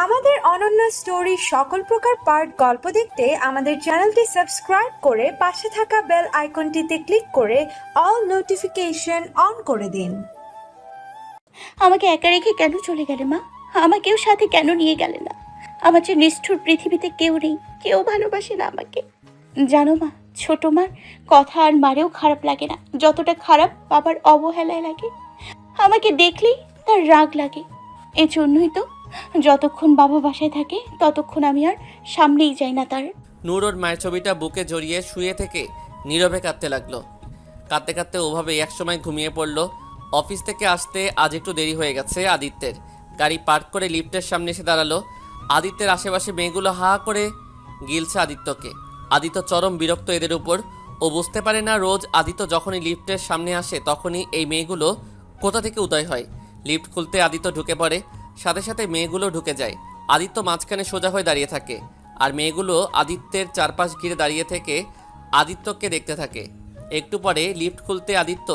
আমাদের অনন্য স্টোরি সকল প্রকার পার্ট গল্প দেখতে আমাদের চ্যানেলটি সাবস্ক্রাইব করে পাশে থাকা বেল আইকনটিতে ক্লিক করে অল নোটিফিকেশন অন করে দিন। আমাকে একা রেখে কেন চলে গেলে মা? আমাকেও সাথে কেন নিয়ে গেলে না? আমার যে নিষ্ঠুর পৃথিবীতে কেউ নেই, কেউ ভালোবাসে না আমাকে। জানো মা, ছোট মার কথা আর মারেও খারাপ লাগে না যতটা খারাপ বাবার অবহেলায় লাগে। আমাকে দেখলেই তার রাগ লাগে। এজন্যই তো যতক্ষণ বাবা বাসায় থাকে ততক্ষণ আমি আর সামনেই যাই না তার। নূর ওর মায়ের ছবিটা বুকে জড়িয়ে শুয়ে থেকে নীরবে কাঁদতে লাগলো। কাঁদতে কাঁদতে ওভাবে একসময় ঘুমিয়ে পড়লো। অফিস থেকে আসতে আজ একটু দেরি হয়ে গেছে আদিত্যের। গাড়ি পার্ক করে লিফটের সামনে এসে দাঁড়ালো। আদিত্যের আশেপাশে মেয়েগুলো হা করে গিলছে আদিত্যকে। আদিত্য চরম বিরক্ত এদের উপর। ও বুঝতে পারে না রোজ আদিত্য যখনই লিফটের সামনে আসে তখনই এই মেয়েগুলো কোথা থেকে উদয় হয়। লিফট খুলতে আদিত্য ঢুকে পড়ে, সাথে সাথে মেয়েগুলো ঢুকে যায়। আদিত্য মাঝখানে সোজা হয়ে দাঁড়িয়ে থাকে আর মেয়েগুলো আদিত্যের চারপাশ ঘিরে দাঁড়িয়ে থেকে আদিত্যকে দেখতে থাকে। একটু পরে লিফট খুলতে আদিত্য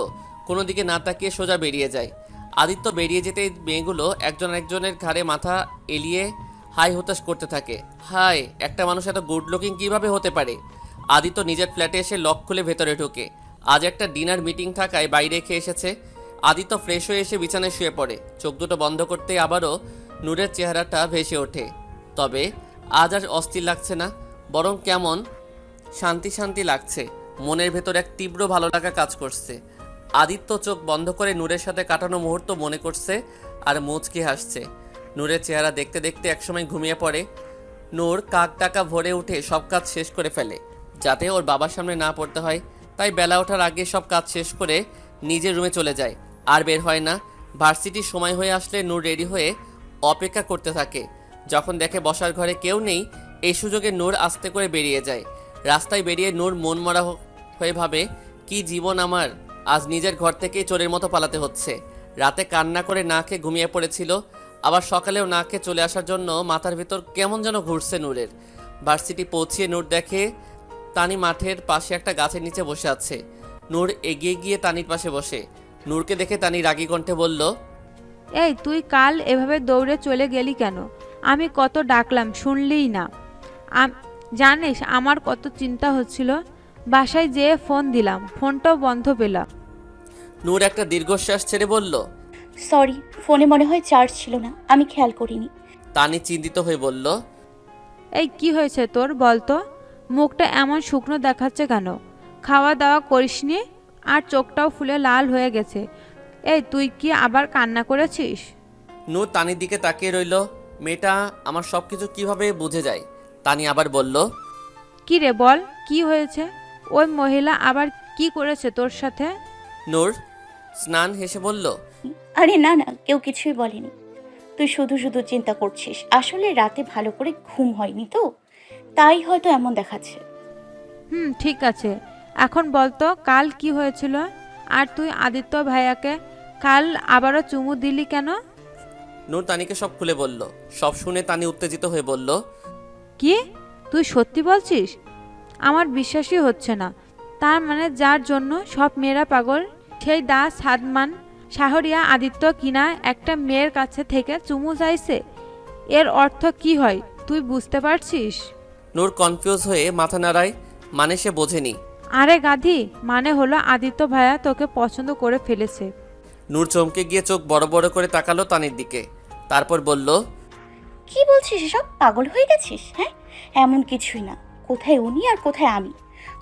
কোনো দিকে না তাকিয়ে সোজা বেরিয়ে যায়। আদিত্য বেরিয়ে যেতেই মেয়েগুলো একজন একজনের ঘাড়ে মাথা এলিয়ে হাই হতাশ করতে থাকে। হাই, একটা মানুষ এত গুড লুকিং কীভাবে হতে পারে? আদিত্য নিজের ফ্ল্যাটে এসে লক খুলে ভেতরে ঢোকে। আজ একটা ডিনার মিটিং থাকায় বাইরে খেয়ে এসেছে। আদিত্য ফ্রেশ হয়ে এসে বিছানায় শুয়ে পড়ে। চোখ দুটো বন্ধ করতে আবারও নূরের চেহারাটা ভেসে ওঠে। তবে আজ আর অস্থির লাগছে না, বরং কেমন শান্তি শান্তি লাগছে। মনের ভেতর এক তীব্র ভালো লাগা কাজ করছে। আদিত্য চোখ বন্ধ করে নূরের সাথে কাটানো মুহূর্ত মনে করছে আর মুচকি হাসছে। নূরের চেহারা দেখতে দেখতে একসময় ঘুমিয়ে পড়ে। নূর কাক টাকা ভরে উঠে সব কাজ শেষ করে ফেলে যাতে ওর বাবার সামনে না পড়তে হয়। তাই বেলা ওঠার আগে সব কাজ শেষ করে নিজের রুমে চলে যায়, আর বের হয় না। ভার্সিটির সময় হয়ে আসলে নূর রেডি হয়ে অপেক্ষা করতে থাকে। যখন দেখে বসার ঘরে কেউ নেই, এই সুযোগে নূর আস্তে করে বেরিয়ে যায়। রাস্তায় বেরিয়ে নূর মন মরা হয়ে ভাবে, কি জীবন আমার, আজ নিজের ঘর থেকেই চোরের মতো পালাতে হচ্ছে। রাতে কান্না করে না খেয়ে ঘুমিয়ে পড়েছিল, আবার সকালেও না খেয়ে চলে আসার জন্য মাথার ভেতর কেমন যেন ঘুরছে নূরের। ভার্সিটি পৌঁছিয়ে নূর দেখে তানি মাঠের পাশে একটা গাছের নিচে বসে আছে। নূর এগিয়ে গিয়ে তানির পাশে বসে। নূরকে দেখে তানি রাগী কণ্ঠে বলল, এই তুই কাল এভাবে দৌড়ে চলে গেলি কেন? আমি কত ডাকলাম, শুনলিই না। জানিস আমার কত চিন্তা হচ্ছিল। বাসায় যেয়ে ফোন দিলাম, ফোনটাও বন্ধ পেলাম। নূর একটা দীর্ঘশ্বাস ছেড়ে বলল, সরি, ফোনে মনে হয় চার্জ ছিল না, আমি খেয়াল করিনি। তানি চিন্তিত হয়ে বলল, এই কি হয়েছে তোর বলতো? মুখটা এমন শুকনো দেখাচ্ছে কেন? খাওয়া দাওয়া করিসনি আর চোখটাও ফুলে লাল হয়ে গেছে। এই তুই কি আবার কান্না করেছিস? নূর তানির দিকে তাকিয়ে রইল। মেয়েটা আমার সব কিছু কীভাবে বুঝে যায়। তানি আবার বলল, কি রে বল, কি হয়েছে? ওই মহিলা আবার কি করেছে তোর সাথে? নূর স্নান হেসে বলল, আরে না না, কেউ কিছুই বলেনি। তুই শুধু শুধু চিন্তা করছিস। আসলে রাতে ভালো করে ঘুম হয়নি তো, তাই হয়তো এমন দেখাচ্ছে। ঠিক আছে, এখন বলতো কাল কি হয়েছিল? আর তুই আদিত্য ভাইয়াকে কাল আবারও চুমু দিলি কেন? নূর তানিকে সব খুলে বলল। সব শুনে তানি উত্তেজিত হয়ে বলল, কি তুই সত্যি বলছিস? আমার বিশ্বাসই হচ্ছে না। তার মানে যার জন্য সব মেয়েরা পাগল, সেই সাদমান শাহরিয়া আদিত্য কিনা একটা মেয়ের কাছে থেকে চুমু চাইছে? এর অর্থ কি হয় তুই বুঝতে পারছিস? নূর কনফিউজ হয়ে মাথা নাড়ায়, মানে সে বোঝেনি। আরে গাধি, মানে হলো আদিত্য ভাইয়া তোকে পছন্দ করে ফেলেছে। নূর চমকে গিয়ে চোখ বড় বড় করে তাকালো তানির দিকে, তারপর বলল, কি বলছিস এসব? পাগল হয়ে গেছিস? হ্যাঁ, এমন কিছুই না। কোথায় উনি আর কোথায় আমি?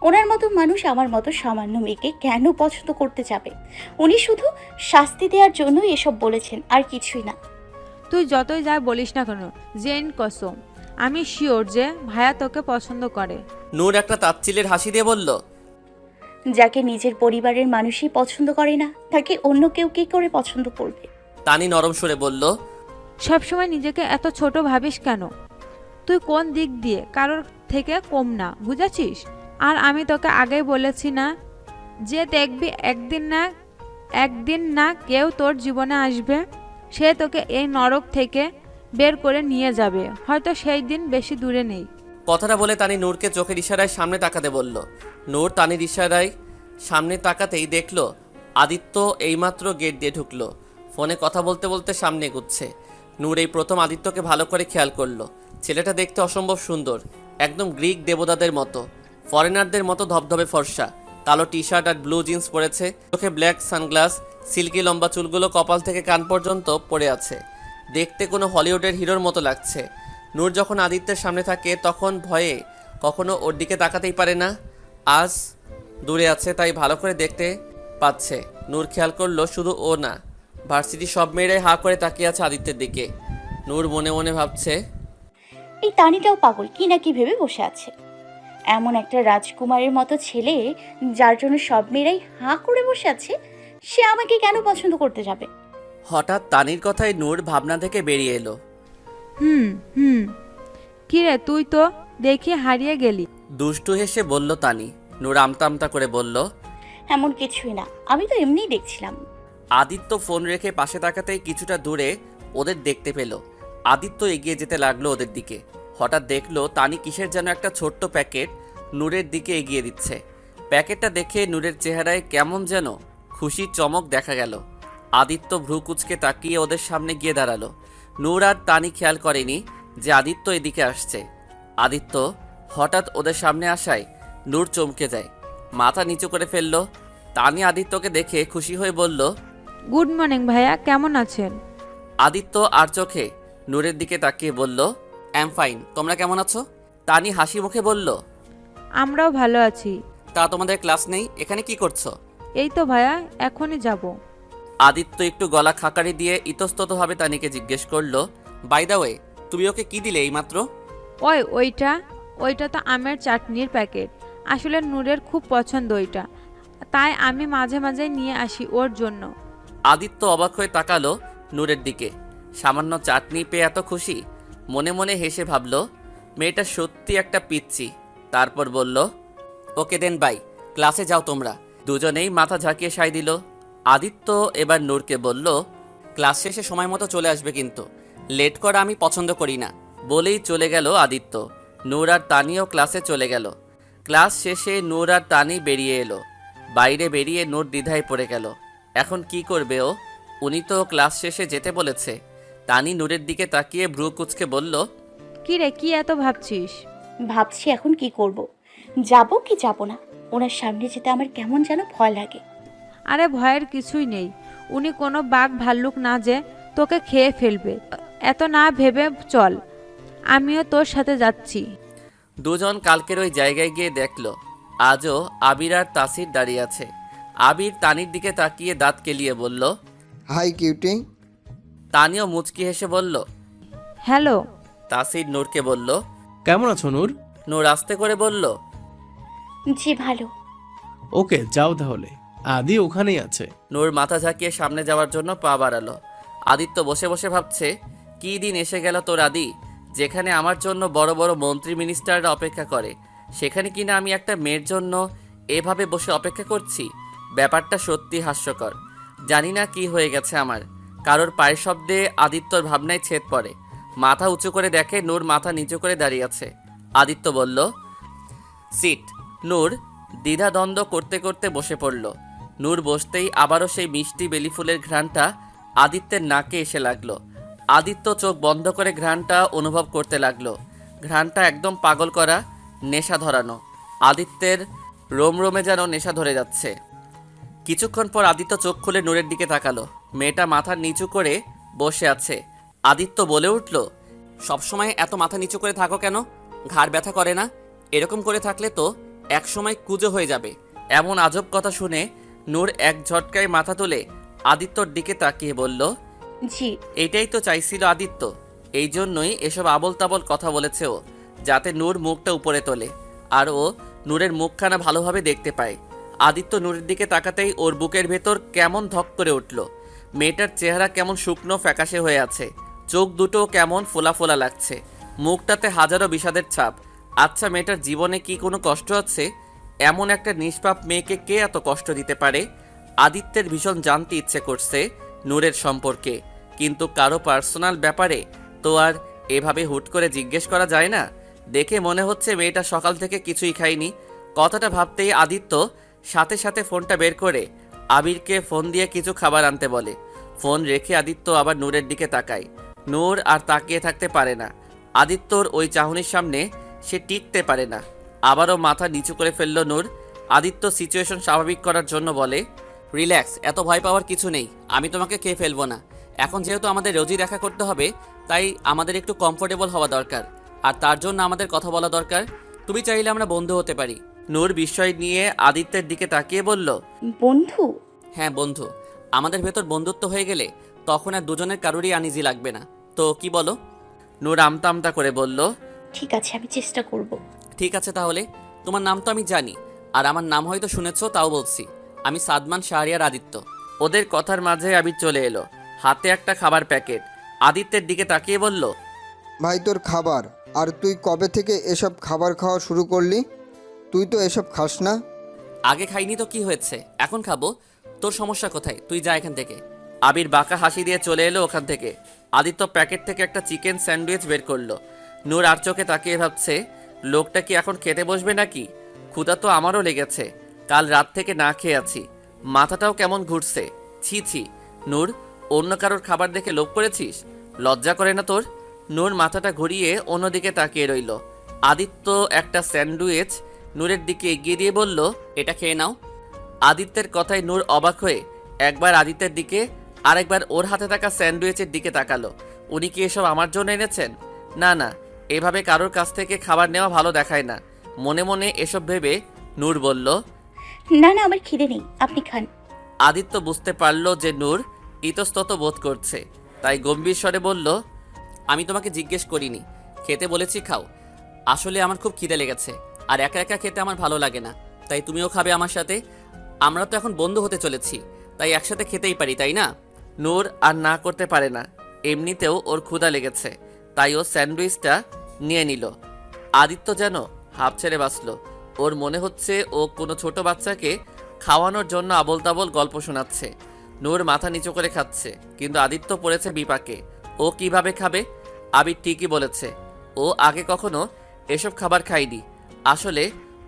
ওনার মতো মানুষ আমার মতো সামান্য মেয়েকে কেন পছন্দ করতে যাবে? উনি শুধু শাস্তি দেওয়ার জন্যই এসব বলেছেন, আর কিছুই না। তুই যতই যা বলিস না কেন, জেন কসম আমি শিওর যে ভাইয়া তোকে পছন্দ করে। নূর একটা তাচ্ছিলের হাসি দিয়ে বলল, যাকে নিজের পরিবারের মানুষই পছন্দ করে না, তাকে অন্য কেউ কি করে পছন্দ করবে? তানি নরম সুরে বলল, সবসময় নিজেকে এত ছোট ভাবিস কেন? তুই কোন দিক দিয়ে কারোর থেকে কম না, বুঝেছিস? আর আমি তোকে আগেই বলেছি না যে দেখবি একদিন না কেউ তোর জীবনে আসবে, সে তোকে এই নরক থেকে বের করে নিয়ে যাবে। হয়তো সেই দিন বেশি দূরে নেই। কথাটা বলে তানি নূরকে চোখের ইশারায় সামনে তাকাতে বলল। নূর তানির ইশারায় সামনে তাকাতেই দেখল আদিত্য এইমাত্র গেট দিয়ে ঢুকলো। ফোনে কথা বলতে বলতে সামনে এগুচ্ছে। নূর এই প্রথম আদিত্যকে ভালো করে খেয়াল করলো। ছেলেটা দেখতে অসম্ভব সুন্দর, একদম গ্রিক দেবতাদের মতো, ফরেনারদের মতো ধবধবে ফর্সা, কালো টি শার্ট আর ব্লু জিন্স পরেছে, চোখে ব্ল্যাক সানগ্লাস, সিল্কি লম্বা চুলগুলো কপাল থেকে কান পর্যন্ত পড়ে আছে। দেখতে কোনো হলিউডের হিরোর মতো লাগছে। নূর যখন আদিত্যের সামনে থাকে তখন ভয়ে কখনো ওর দিকে তাকাতেই পারে না। আজ দূরে আছে তাই ভালো করে দেখতে পাচ্ছে। নূর খেয়াল করলো শুধু ও না, ভার্সিটি সব মেয়েরাই হাঁ করে তাকিয়ে আছে আদিত্যের দিকে। নূর মনে মনে ভাবছে, এই তানিটাও পাগল কি না কি ভেবে বসে আছে। এমন একটা রাজকুমারের মতো ছেলে যার জন্য সব মেয়েরাই হাঁ করে বসে আছে, সে আমাকে কেন পছন্দ করতে যাবে? হঠাৎ তানির কথায় নূর ভাবনা থেকে বেরিয়ে এলো। হুম হুম কিরে তুই তো দেখি হারিয়ে গেলি। দুষ্টু হেসে বলল তানি। নূর আমতা আমতা করে বলল, এমন কিছুই না, আমি তো এমনিই দেখছিলাম। আদিত্য ফোন রেখে পাশে তাকাতেই কিছুটা দূরে ওদের দেখতে পেল। আদিত্য এগিয়ে যেতে লাগলো ওদের দিকে। হঠাৎ দেখলো তানি কিসের যেন একটা ছোট্ট প্যাকেট নূরের দিকে এগিয়ে দিচ্ছে। প্যাকেটটা দেখে নূরের চেহারায় কেমন যেন খুশির চমক দেখা গেল। আদিত্য ভ্রু কুঁচকে তাকিয়ে ওদের সামনে গিয়ে দাঁড়ালো। নূর আর তানি খেয়াল করেনি যে আদিত্য এদিকে আসছে। আদিত্য হঠাৎ ওদের সামনে আসায় নূর চমকে যায়, মাথা নিচু করে ফেললো। তানি আদিত্যকে দেখে খুশি হয়ে বলল, গুড মর্নিং ভাইয়া, কেমন আছেন? আদিত্য আর চোখে নূরের দিকে তাকিয়ে বলল, অ্যাম ফাইন, তোমরা কেমন আছো? তানি হাসি মুখে বলল, আমরাও ভালো আছি। তা তোমাদের ক্লাস নেই, এখানে কি করছো? এই তো ভাইয়া, এখনই যাব। আদিত্য একটু গলা খাকারি দিয়ে ইতস্ততভাবে তানিকে জিজ্ঞেস করলো, বাই দ্য ওয়ে, তুমি ওকে কি দিলে এইমাত্র? ওইটা তো আমের চাটনির প্যাকেট। আসলে নূরের খুব পছন্দ ওইটা, তাই আমি মাঝে মাঝে নিয়ে আসি ওর জন্য। আদিত্য অবাক হয়ে তাকালো নূরের দিকে। সামান্য চাটনি পেয়ে এত খুশি? মনে মনে হেসে ভাবল, মেয়েটা সত্যি একটা পিচ্চি। তারপর বলল, ওকে দেন বাই, ক্লাসে যাও তোমরা। দুজনেই মাথা ঝাঁকিয়ে সাই দিল। আদিত্য এবার নূরকে বলল, ক্লাস শেষে সময় মতো চলে আসবে কিন্তু, লেট করা আমি পছন্দ করি না। বলেই চলে গেল আদিত্য। নূর আর তানিও ক্লাসে চলে গেল। ক্লাস শেষে নূর আর তানি বেরিয়ে এলো। বাইরে বেরিয়ে নূর দ্বিধায় পড়ে গেল। এখন কি করবে ও? উনি তো ক্লাস শেষে যেতে বলেছে। তানি নূরের দিকে তাকিয়ে ভ্রু কুঁচকে বলল, কি রে, কি এত ভাবছিস? ভাবছি এখন কি করব, যাব কি যাব না। ওনার সামনে যেতে আমার কেমন যেন ভয় লাগে। আরে ভয়ের কিছুই নেই, উনি কোনো বাঘ ভাল্লুক না যে তোকে খেয়ে ফেলবে। এত না ভেবে চল, আমিও তোর সাথে যাচ্ছি। দুজন কালকের ওই জায়গায় গিয়ে দেখল আজও আবির আর তাসির দাঁড়িয়ে আছে। আবির তানির দিকে তাকিয়ে দাঁত কেলিয়ে বলল, হাই কিউটি। তানিও মুচকি হেসে বলল, হ্যালো। তাসির নূরকে বলল, কেমন আছো নূর? নূর আস্তে করে বলল, জি ভালো। ওকে যাও তাহলে, আদি ওখানেই আছে। নূর মাথা ঝাঁকিয়ে সামনে যাওয়ার জন্য পা বাড়ালো। আদিত্য বসে বসে ভাবছে, কি দিন এসে গেল তোর আদি, যেখানে আমার জন্য বড় বড় মন্ত্রী মিনিস্টাররা অপেক্ষা করে, সেখানে কিনা আমি একটা মেয়ের জন্য এভাবে বসে অপেক্ষা করছি। ব্যাপারটা সত্যি হাস্যকর। জানি না কি হয়ে গেছে আমার। কারোর পায়ের শব্দে আদিত্যর ভাবনায় ছেদ পড়ে। মাথা উঁচু করে দেখে নূর মাথা নিচু করে দাঁড়িয়ে আছে। আদিত্য বলল, সিট। নূর দ্বিধাদ্বন্দ্ব করতে করতে বসে পড়ল। নূর বসতেই আবারও সেই মিষ্টি বেলি ফুলের ঘ্রাণটা আদিত্যের নাকে এসে লাগলো। আদিত্য চোখ বন্ধ করে ঘ্রাণটা অনুভব করতে লাগলো। ঘ্রাণটা একদম পাগল করা, নেশা ধরানো। আদিত্যের রোমরোমে যেন নেশা ধরে যাচ্ছে। কিছুক্ষণ পর আদিত্য চোখ খুলে নূরের দিকে তাকালো। মেয়েটা মাথা নিচু করে বসে আছে। আদিত্য বলে উঠল, সবসময় এত মাথা নিচু করে থাকো কেন? ঘাড় ব্যথা করে না? এরকম করে থাকলে তো একসময় কুঁজো হয়ে যাবে। এমন আজব কথা শুনে নূর এক ঝটকায় মাথা তুলে আদিত্যর দিকে তাকিয়ে বলল, জি। এইটাই তো চাইছিল আদিত্য। এই জন্যই এসব আবল তাবল কথা বলেছে ও, যাতে নূর মুখটা উপরে তোলে আর ও নূরের মুখখানা ভালোভাবে দেখতে পায়। আদিত্য নূরের দিকে তাকাতেই ওর বুকের ভেতর কেমন ধক করে উঠল। মেয়েটার চেহারা কেমন শুকনো ফ্যাকাশে হয়ে আছে, চোখ দুটো কেমন ফোলা ফোলা লাগছে, মুখটাতে হাজারো বিষাদের ছাপ। আচ্ছা, মেয়েটার জীবনে কি কোনো কষ্ট আছে? এমন একটা নিষ্পাপ মেয়েকে কে এত কষ্ট দিতে পারে? আদিত্যের ভীষণ জানতে ইচ্ছে করছে নূরের সম্পর্কে, কিন্তু কারো পার্সোনাল ব্যাপারে তো আর এভাবে হুট করে জিজ্ঞেস করা যায় না। দেখে মনে হচ্ছে মেয়েটা সকাল থেকে কিছুই খায়নি। কথাটা ভাবতেই আদিত্য সাথে সাথে ফোনটা বের করে আবিরকে ফোন দিয়ে কিছু খাবার আনতে বলে। ফোন রেখে আদিত্য আবার নূরের দিকে তাকায়। নূর আর তাকিয়ে থাকতে পারে না। আদিত্যর ওই চাহনির সামনে সে টিকতে পারে না। আবারও মাথা নিচু করে ফেলল নূর। আদিত্য সিচুয়েশন স্বাভাবিক করার জন্য বলে, রিল্যাক্স, এত ভয় পাওয়ার কিছু নেই। আমি তোমাকে খেয়ে ফেলবো না। এখন যেহেতু আমাদের রোজই দেখা করতে হবে, তাই আমাদের একটু কমফোর্টেবল হওয়া দরকার, আর তার জন্য আমাদের কথা বলা দরকার। তুমি চাইলে আমরা বন্ধু হতে পারি। নূর বিস্ময় নিয়ে আদিত্যের দিকে তাকিয়ে বলল, বন্ধু? হ্যাঁ বন্ধু। আমাদের ভেতর বন্ধুত্ব হয়ে গেলে তখন আর দুজনের কারোরই আনিজি লাগবে না। তো কি বলো? নূর আমতা আমতা করে বলল, ঠিক আছে, আমি চেষ্টা করব। ঠিক আছে তাহলে। তোমার নাম তো আমি জানি, আর আমার নাম হয়তো শুনেছো, তাও বলছি। আমি সাদমান শাহরিয়ার আদিত্য। ওদের কথার মাঝে আবির চলে এলো, হাতে একটা খাবার প্যাকেট। আদিত্যের দিকে তাকিয়ে বলল, ভাই তোর খাবার। আর তুই কবে থেকে এসব খাবার খাওয়া শুরু করলি? তুই তো এসব খাস না। আগে খাইনি তো কি হয়েছে, এখন খাবো। তোর সমস্যা কোথায়? তুই যা এখান থেকে। আবির বাঁকা হাসি দিয়ে চলে এলো ওখান থেকে। আদিত্য প্যাকেট থেকে একটা চিকেন স্যান্ডউইচ বের করলো। নূর আর চোখে তাকিয়ে ভাবছে, লোকটা কি এখন খেতে বসবে নাকি? ক্ষুধা তো আমারও লেগেছে, কাল রাত থেকে না খেয়ে আছি। মাথাটাও কেমন ঘুরছে। ছি ছি। নূর, অন্য কারোর খাবার দেখে লোভ করেছিস? লজ্জা করে না তোর? নূর মাথাটা ঘুরিয়ে অন্যদিকে তাকিয়ে রইল। আদিত্য একটা স্যান্ডউইচ নূরের দিকে এগিয়ে দিয়ে বলল, এটা খেয়ে নাও। আদিত্যের কথায় নূর অবাক হয়ে একবার আদিত্যের দিকে, আরেকবার ওর হাতে থাকা স্যান্ডউইচের দিকে তাকালো। উনি কি এসব আমার জন্য এনেছেন? না না, এভাবে কারোর কাছ থেকে খাবার নেওয়া ভালো দেখায় না। মনে মনে এসব ভেবে নূর বলল, না না, আমার খিদে নেই, আপনি খান। আদিত্য বুঝতে পারল যে নূর ইতস্তত বোধ করছে, তাই গম্ভীর স্বরে বলল, আমি তোমাকে জিজ্ঞেস করিনি, খেতে বলেছি খাও। আসলে আমার খুব খিদে লেগেছে, আর একা একা খেতে আমার ভালো লাগে না। তাই তুমিও খাবে আমার সাথে। আমরা তো এখন বন্ধু হতে চলেছি, তাই একসাথে খেতেই পারি, তাই না? নূর আর না করতে পারে না। এমনিতেও ওর ক্ষুধা লেগেছে, তাই ও স্যান্ডউইচটা নিয়ে নিল। আদিত্য যেন হাঁপ ছেড়ে বাঁচল। ওর মনে হচ্ছে ও কোনো ছোট বাচ্চাকে খাওয়ানোর জন্য আবোল তাবোল গল্প শোনাচ্ছে। নূর মাথা নিচু করে খাচ্ছে, কিন্তু আদিত্য পড়েছে বিপাকে। ও কিভাবে খাবে? আবির ঠিকই বলেছে, ও আগে কখনো এসব খাবার খায়নি। আসলে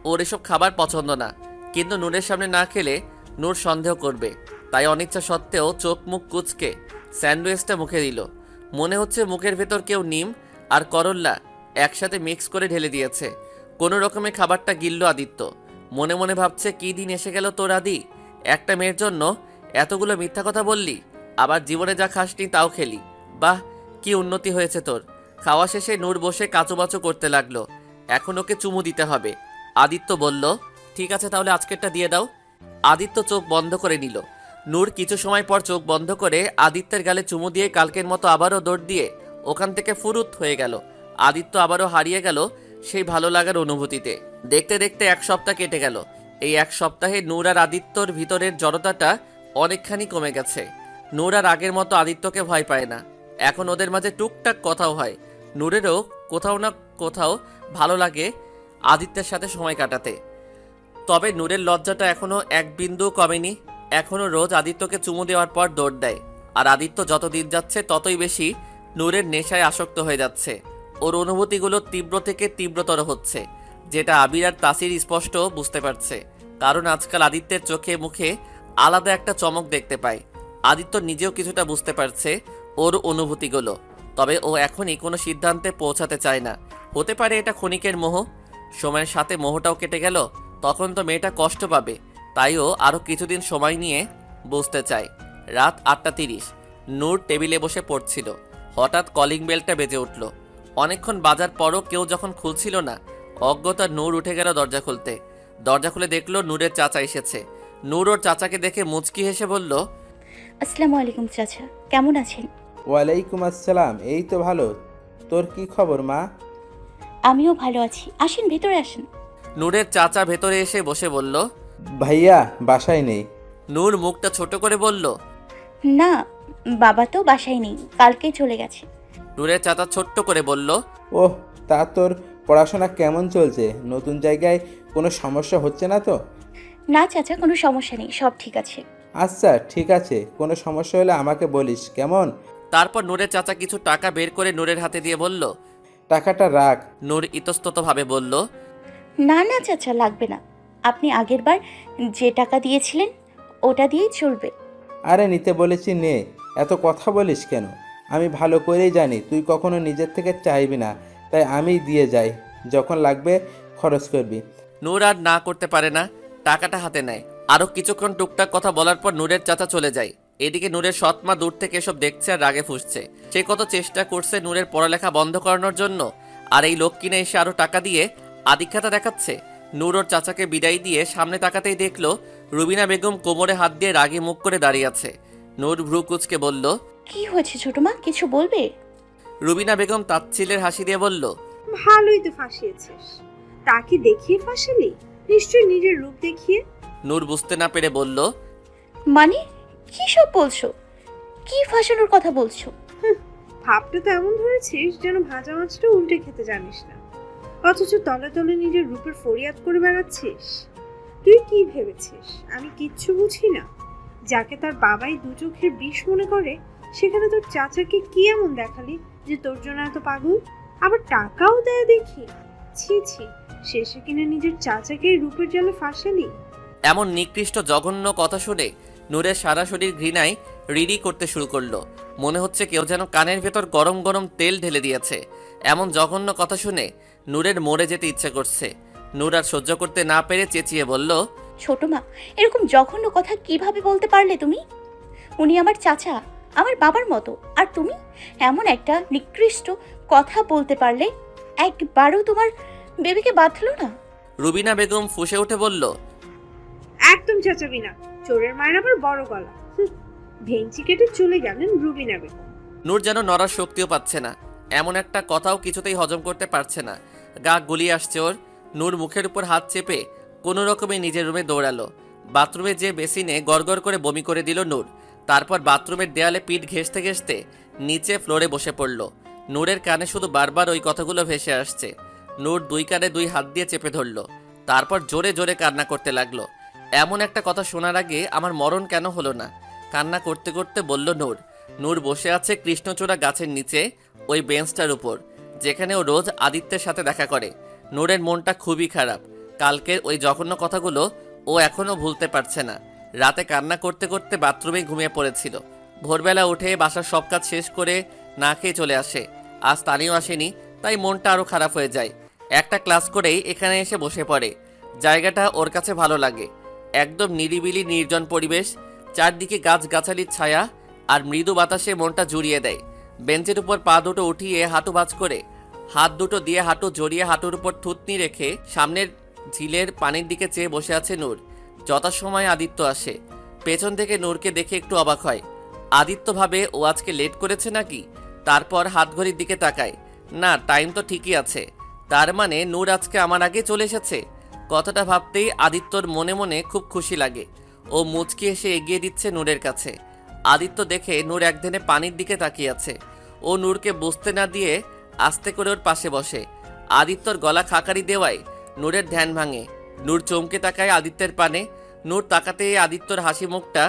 ওর এসব খাবার পছন্দ না, কিন্তু নূরের সামনে না খেলে নূর সন্দেহ করবে। তাই অনিচ্ছা সত্ত্বেও চোখ মুখ কুঁচকে স্যান্ডউইচটা মুখে দিল। মনে হচ্ছে মুখের ভেতর কেউ নিম আর করল্লা একসাথে মিক্স করে ঢেলে দিয়েছে। কোনো রকমে খাবারটা গিলল আদিত্য। মনে মনে ভাবছে, কি দিন এসে গেল তোর আদি। একটা মেয়ের জন্য এতগুলো মিথ্যা কথা বললি, আবার জীবনে যা খাসনি তাও খেলি। বাহ, কি উন্নতি হয়েছে তোর। খাওয়া শেষে নূর বসে কাচুবাচু করতে লাগলো। এখন ওকে চুমু দিতে হবে। আদিত্য বলল, ঠিক আছে তাহলে আজকেরটা দিয়ে দাও। আদিত্য চোখ বন্ধ করে নিল। নূর কিছু সময় পর চোখ বন্ধ করে আদিত্যের গালে চুমু দিয়ে কালকের মতো আবারও দৌড় দিয়ে ওখান থেকে ফুরুত হয়ে গেল। আদিত্য আবারও হারিয়ে গেল সেই ভালো লাগার অনুভূতিতে। দেখতে দেখতে এক সপ্তাহ কেটে গেল। এই এক সপ্তাহে নূর আর আদিত্যর ভিতরের জড়তাটা অনেকখানি কমে গেছে। নূর আর আগের মতো আদিত্যকে ভয় পায় না। এখন ওদের মাঝে টুকটাক কথাও হয়। নূরেরও কোথাও না কোথাও ভালো লাগে আদিত্যের সাথে সময় কাটাতে। তবে নূরের লজ্জাটা এখনো এক বিন্দু কমেনি। এখনো রোজ আদিত্যকে চুমু দেওয়ার পর দৌড় দেয়। আর আদিত্য যত দিন যাচ্ছে ততই বেশি নূরের নেশায় আসক্ত হয়ে যাচ্ছে। ওর অনুভূতিগুলো তীব্র থেকে তীব্রতর হচ্ছে, যেটা আবির আর তাসির স্পষ্ট বুঝতে পারছে। কারণ আজকাল আদিত্যের চোখে মুখে আলাদা একটা চমক দেখতে পায়। আদিত্য নিজেও কিছুটা বুঝতে পারছে ওর অনুভূতিগুলো। তবে ও এখনই কোনো সিদ্ধান্তে পৌঁছাতে চায় না। হতে পারে এটা ক্ষণিকের মোহ। সময়ের সাথে মোহটাও কেটে গেল, তখন তো মেয়েটা কষ্ট পাবে। তাই ও আরও কিছুদিন সময় নিয়ে বুঝতে চায়। রাত 8:30, নূর টেবিলে বসে পড়ছিল। হঠাৎ কলিং বেলটা বেজে উঠল। অনেকক্ষণ বাজার পরও কেউ যখন খুলছিল না, অজ্ঞতা নূর উঠে গেল দরজা খুলতে। দরজা খুলে দেখলো নূরের চাচা এসেছে। নূর ওর চাচাকে দেখে মুচকি হেসে বলল, আসসালামু আলাইকুম চাচা, কেমন আছেন? ওয়ালাইকুম আসসালাম। এই তো ভালো। তোর কি খবর মা? আমিও ভালো আছি, আসেন ভেতরে আসেন। নূরের চাচা ভেতরে এসে বসে বলল। ভাইয়া বাসায় নেই। নূর মুখটা ছোট করে বলল, না, বাবা তো বাসায় নেই, কালকেই চলে গেছে। নূরের চাচা ছোট্ট করে বলল, ওহ, তা তোর পড়াশোনা কেমন চলছে? নতুন জায়গায় কোনো সমস্যা হচ্ছে না তো? না চাচা, কোনো সমস্যা নেই, সব ঠিক আছে। আচ্ছা ঠিক আছে, কোনো সমস্যা হলে আমাকে বলিস কেমন? তারপর নূরের চাচা কিছু টাকা বের করে নূরের হাতে দিয়ে বলল। টাকাটা রাখ। নূর ইতস্ততভাবে বলল, না না চাচা, লাগবে না, আপনি আগেরবার যে টাকা দিয়েছিলেন ওটা দিয়েই চলবে। আরে নিতে বলেছি নে। এত কথা বলিস কেন? আমি ভালো করেই জানি তুই কখনো নিজের থেকে চাইবি না, তাই আমিই দিয়ে যাই, যখন লাগবে খরচ করবি। নূর আর না করতে পারে না, টাকাটা হাতে নেয়। আরও কিছুক্ষণ টুকটাক কথা বলার পর নূরের চাচা চলে যায়। এদিকে নূরের সৎ মা দূর থেকে এসব দেখছে আর রাগে ফুঁসছে। সে কত চেষ্টা করছে নূরের পড়ালেখা বন্ধ করানোর জন্য, আর এই লোক কিনে এসে আরও টাকা দিয়ে আদিক্ষাতা দেখাচ্ছে। নূর ওর চাচাকে বিদায় দিয়ে সামনে তাকাতেই দেখলো রুবিনা বেগম কোমরে হাত দিয়ে রাগে মুখ করে দাঁড়িয়ে আছে। নূর ভ্রু কুচকে বলল, কি হয়েছে ছোট মা, কিছু বলবে? রুবিনা বেগম তাচ্ছিলের হাসি দিয়ে বলল, ভালোই তো ফাঁসিয়েছিস। তাকে দেখিয়ে ফাঁসালি? নিশ্চয়ই নিজের রূপ দেখিয়ে। নূর বুঝতে না পেরে বলল, মানে কি সব বলছো? কি ফাঁসানোর কথা বলছো? ভাবটা তো এমন ধরেছিস যেন ভাজা মাছটা উল্টে খেতে জানিস না, অথচ তলে তলে নিজের রূপের ফরিয়াদ করে বেড়াচ্ছিস। তুই কি ভেবেছিস আমি কিচ্ছু বুঝি না? যাকে তার বাবাই দু চোখের বিষ মনে করে, সেখানে তোর চাচাকে কি এমন দেখালি যে তোর জন্য এত পাগল? আবার টাকাও দেয় দেখি। ছি ছি, শেষে কিনা নিজের চাচাকে রূপের জালে ফাঁসালি। এমন নিকৃষ্ট জঘন্য কথা শুনে নূরের সারা শরীর ঘৃণায় রিডি করতে শুরু করলো। মনে হচ্ছে কেউ যেন কানের ভেতর গরম গরম তেল ঢেলে দিয়েছে। এমন জঘন্য কথা শুনে নূরের মরে যেতে ইচ্ছে করছে। নূর আর সহ্য করতে না পেরে চেঁচিয়ে বলল, ছোট মা, এরকম জঘন্য কথা কিভাবে বলতে পারলে তুমি? উনি আমার চাচা, আমার বাবার মতো, আর তুমি এমন একটা নিকৃষ্ট কথা বলতে পারলে? একবারও তোমার বেবিকে বাঁধলো না? রুবিনা বেগম ফুঁসে উঠে বলল, একদম চেঁচাবি না, চোরের মায়ের আবার বড় গলা। ভেঞ্চি কেটে চলে গেলেন রুবিনা বেগম। নূর যেন নড়ার শক্তিও পাচ্ছে না। এমন একটা কথাও কিছুতেই হজম করতে পারছে না। গা গুলিয়ে আসছে ওর। নূর মুখের উপর হাত চেপে কোনো রকমে নিজের রুমে দৌড়ালো। বাথরুমে যে বেসিনে গড়গড় করে বমি করে দিল নূর। তারপর বাথরুমের দেয়ালে পিঠ ঘেঁষতে ঘেঁষতে নিচে ফ্লোরে বসে পড়ল। নূরের কানে শুধু বারবার ওই কথাগুলো ভেসে আসছে। নূর দুই কানে দুই হাত দিয়ে চেপে ধরল। তারপর জোরে জোরে কান্না করতে লাগলো। এমন একটা কথা শোনার আগে আমার মরণ কেন হলো না? কান্না করতে করতে বলল নূর। নূর বসে আছে কৃষ্ণচূড়া গাছের নিচে, ওই বেঞ্চটার উপর, যেখানে ও রোজ আদিত্যের সাথে দেখা করে। নূরের মনটা খুবই খারাপ। কালকের ওই জঘন্য কথাগুলো ও এখনও ভুলতে পারছে না। রাতে কান্না করতে করতে বাথরুমে ঘুমিয়ে পড়েছিল। ভোরবেলা উঠে বাসার সব কাজ শেষ করে না খেয়ে চলে আসে। আজ তানিও আসেনি, তাই মনটা আরও খারাপ হয়ে যায়। একটা ক্লাস করেই এখানে এসে বসে পড়ে। জায়গাটা ওর কাছে ভালো লাগে। একদম নিরিবিলি নির্জন পরিবেশ, চারদিকে গাছগাছালির ছায়া আর মৃদু বাতাসে মনটা জুড়িয়ে দেয়। বেঞ্চের উপর পা দুটো উঠিয়ে হাঁটু ভাঁজ করে হাত দুটো দিয়ে হাঁটু জড়িয়ে হাঁটুর উপর থুতনি রেখে সামনের ঝিলের পানির দিকে চেয়ে বসে আছে নূর। যথাসময়ে আদিত্য আসে। পেছন থেকে নূরকে দেখে একটু অবাক হয়। আদিত্য ভাবে ও আজকে লেট করেছে নাকি। তারপর হাত ঘড়ির দিকে তাকায়। না, টাইম তো ঠিকই আছে। তার মানে নূর আজকে আমার আগে চলে এসেছে। কথাটা ভাবতেই আদিত্যর মনে মনে খুব খুশি লাগে। ও মুচকি এসে এগিয়ে দিচ্ছে নূরের কাছে। আদিত্য দেখে নূর একদিনে পানির দিকে তাকিয়ে আছে। ও নূরকে বুঝতে না দিয়ে আস্তে করে ওর পাশে বসে। আদিত্যর গলা খাকারি দেওয়ায় নূরের ধ্যান ভাঙে। নূর চমকে তাকায় আদিত্যের পানে। নূর তাকাতে আদিত্যর হাসি মুখটা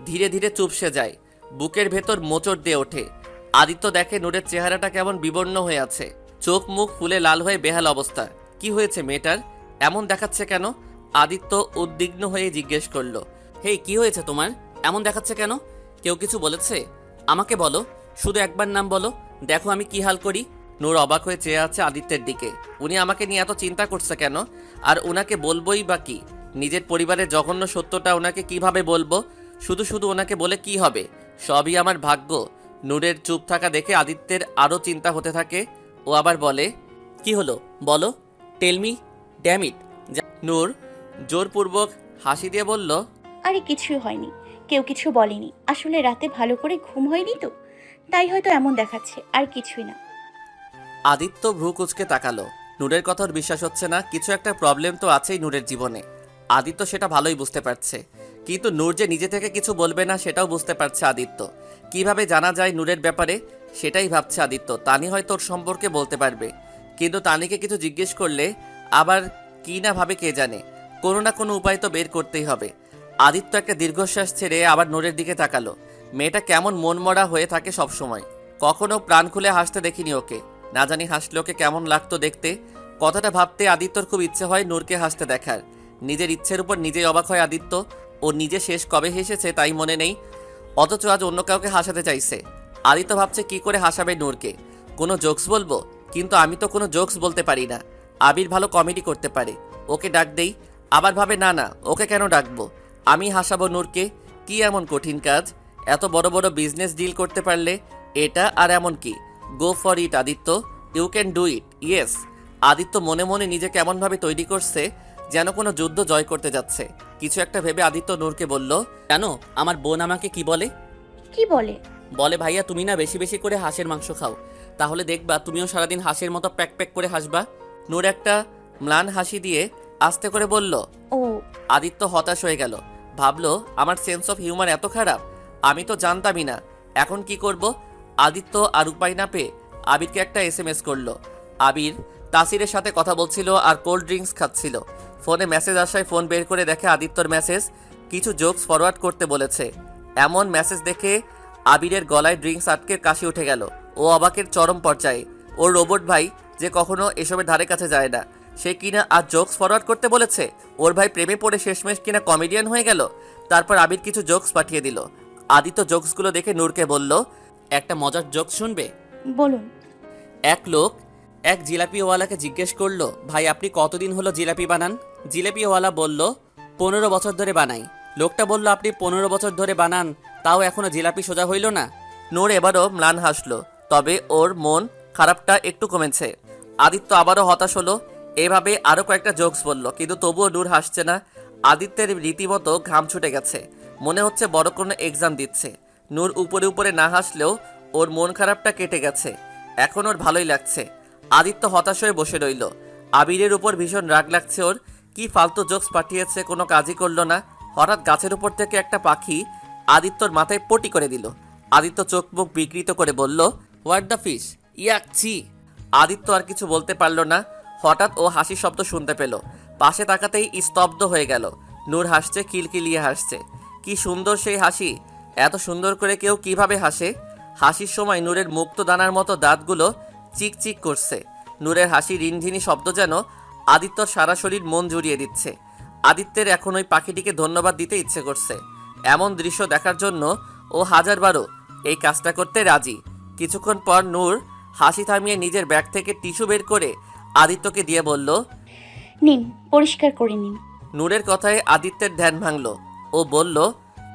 ধীরে ধীরে চুপসে যায়। বুকের ভেতর মোচড় দিয়ে ওঠে। আদিত্য দেখে নূরের চেহারাটা কেমন বিবর্ণ হয়ে আছে। চোখ মুখ ফুলে লাল হয়ে বেহাল অবস্থা। কি হয়েছে মেয়েটার? এমন দেখাচ্ছে কেন? আদিত্য উদ্বিগ্ন হয়ে জিজ্ঞেস করলো। হেই, কি হয়েছে তোমার? এমন দেখাচ্ছে কেন? কেউ কিছু বলেছে? আমাকে বলো, শুধু একবার নাম বলো, দেখো আমি কি হাল করি। নূর অবাক হয়ে চেয়ে আছে আদিত্যের দিকে। উনি আমাকে নিয়ে এত চিন্তা করছে কেন? আর ওনাকে বলবোই বা কি? নিজের পরিবারের জঘন্য সত্যটা ওনাকে কিভাবে বলবো? শুধু শুধু ওনাকে বলে কি হবে? সবই আমার ভাগ্য। নূরের চুপ থাকা দেখে আদিত্যের আরও চিন্তা হতে থাকে। ও আবার বলে, কি হলো বলো, টেলমি, ড্যামিট। নূর জোরপূর্বক হাসি দিয়ে বলল, আরে কিছুই হয়নি, কেউ কিছু বলেনি। আসলে রাতে ভালো করে ঘুম হয়নি তো, তাই হয়তো এমন দেখাচ্ছে, আর কিছুই না। আদিত্য ভ্রু কুচকে তাকালো। নূরের কথা ওর বিশ্বাস হচ্ছে না। কিছু একটা প্রবলেম তো আছেই নূরের জীবনে। আদিত্য সেটা ভালোই বুঝতে পারছে। কিন্তু নূর যে নিজে থেকে কিছু বলবে না সেটাও বুঝতে পারছে আদিত্য। কিভাবে জানা যায় নূরের ব্যাপারে সেটাই ভাবছে আদিত্য। তানি হয়তো ওর সম্পর্কে বলতে পারবে, কিন্তু তানিকে কিছু জিজ্ঞেস করলে আবার কি না ভাবে কে জানে। কোনো না কোনো উপায় তো বের করতেই হবে। আদিত্য একটা দীর্ঘশ্বাস ছেড়ে আবার নূরের দিকে তাকালো। মেয়েটা কেমন মনমরা হয়ে থাকে সব সময়। কখনো প্রাণ খুলে হাসতে দেখিনি ওকে। না জানি হাসলে ওকে কেমন লাগতো দেখতে। কথাটা ভাবতে আদিত্যর খুব ইচ্ছে হয় নূরকে হাসতে দেখার। নিজের ইচ্ছের উপর নিজেই অবাক হয় আদিত্য। ও নিজে শেষ কবে হেসেছে তাই মনে নেই। অথচ আজ অন্য কাউকে হাসাতে চাইছে। আদিত্য ভাবছে কি করে হাসাবে নূরকে। কোনো জোকস বলবো, কিন্তু আমি তো কোনো জোকস বলতে পারি না। আবির ভালো কমেডি করতে পারে, ওকে ডাক দেই। আবার ভাবে না না, ওকে কেন ডাকবো, আমি হাসাবো নূরকে। কি এমন কঠিন কাজ? এত বড় বড় বিজনেস ডিল করতে পারলে এটা আর এমন কি? Go for it Aditya, you can do it, yes. Aditya মনে মনে নিজেকে এমনভাবে তৈরি করছে যেন কোনো যুদ্ধ জয় করতে যাচ্ছে। কিছু একটা ভেবে আদিত্য নূরকে বলল, জানো আমার বোন আমাকে কি বলে? কি বলে? বলে ভাইয়া তুমি না বেশি বেশি করে হাঁসের মাংস খাও, তাহলে দেখবা তুমিও সারাদিন হাঁসের মতো প্যাক প্যাক করে হাসবা। নূর একটা ম্লান হাসি দিয়ে আস্তে করে বলল। ও আদিত্য হতাশ হয়ে গেল, ভাবলো আমার সেন্স অফ হিউমার এত খারাপ, আমি তো জানতামই না। এখন কি করব? আদিত্য আর উপায় না পেয়ে আবিরকে একটা SMS করলো। আবির তাসিরের সাথে কথা বলছিল আর কোল্ড ড্রিঙ্কস খাচ্ছিল। ফোনে মেসেজ আসায় ফোন বের করে দেখে আদিত্যর মেসেজ, কিছু জোকস ফরওয়ার্ড করতে বলেছে। এমন মেসেজ দেখে আবিরের গলায় ড্রিঙ্কস আটকে কাশি উঠে গেল। ও অবাকের চরম পর্যায়ে। ওর রোবট ভাই যে কখনো এসবের ধারে কাছে যায় না, সে কিনা আজ জোকস ফরওয়ার্ড করতে বলেছে। ওর ভাই প্রেমে পড়ে শেষমেশ কিনা কমেডিয়ান হয়ে গেল। তারপর আবির কিছু জোকস পাঠিয়ে দিল। আদিত্য জোকসগুলো দেখে নূরকে বলল, একটা মজার জোকস শুনবে? বলুন। এক লোক এক জিলাপিওয়ালাকে জিজ্ঞেস করলো, ভাই আপনি কতদিন হলো জিলাপি বানান? জিলাপিওয়ালা বলল, 15 বছর ধরে বানাই। লোকটা বলল, আপনি 15 বছর ধরে বানান, তাও এখনো জিলাপি সোজা হইল না? নূর এবারও ম্লান হাসলো, তবে ওর মন খারাপটা একটু কমেছে। আদিত্য আবারও হতাশ হলো। এভাবে আরও কয়েকটা জোকস বলল, কিন্তু তবুও নূর হাসছে না। আদিত্যের রীতিমতো ঘাম ছুটে গেছে, মনে হচ্ছে বড় কোনো এক্সাম দিচ্ছে। নূর উপরে উপরে না হাসলেও ওর মন খারাপটা কেটে গেছে, এখন ওর ভালোই লাগছে। আদিত্য হতাশ হয়ে বসে রইল। আবিরের উপর ভীষণ রাগ লাগছে ওর। কি ফালতু জোকস পাঠিয়েছে, কোনো কাজই করলো না। হঠাৎ গাছের উপর থেকে একটা পাখি আদিত্যর মাথায় পটি করে দিল। আদিত্য চোখ মুখ বিকৃত করে বলল, হোয়াট দ্য ফিশ, ইয়াক ছি। আদিত্য আর কিছু বলতে পারল না। হঠাৎ ও হাসির শব্দ শুনতে পেল। পাশে তাকাতেই স্তব্ধ হয়ে গেল। নূর হাসছে, কিলকিলিয়ে হাসছে। কি সুন্দর সেই হাসি! এত সুন্দর করে কেউ কিভাবে হাসে? হাসির সময় নূরের মুক্ত দানার মতো দাঁতগুলো চিকচিক করছে। নূরের হাসি রিনঝিনি শব্দ যেন আদিত্যর সারা শরীর মন জুড়িয়ে দিচ্ছে। আদিত্যের এখন ওই পাখিটিকে ধন্যবাদ দিতে ইচ্ছে করছে। এমন দৃশ্য দেখার জন্য ও হাজারবারও এই কাজটা করতে রাজি। কিছুক্ষণ পর নূর হাসি থামিয়ে নিজের ব্যাগ থেকে টিস্যু বের করে আদিত্যকে দিয়ে বলল, নিন, পরিষ্কার করে নিন। নূরের কথায় আদিত্যের ধ্যান ভাঙল। ও বলল,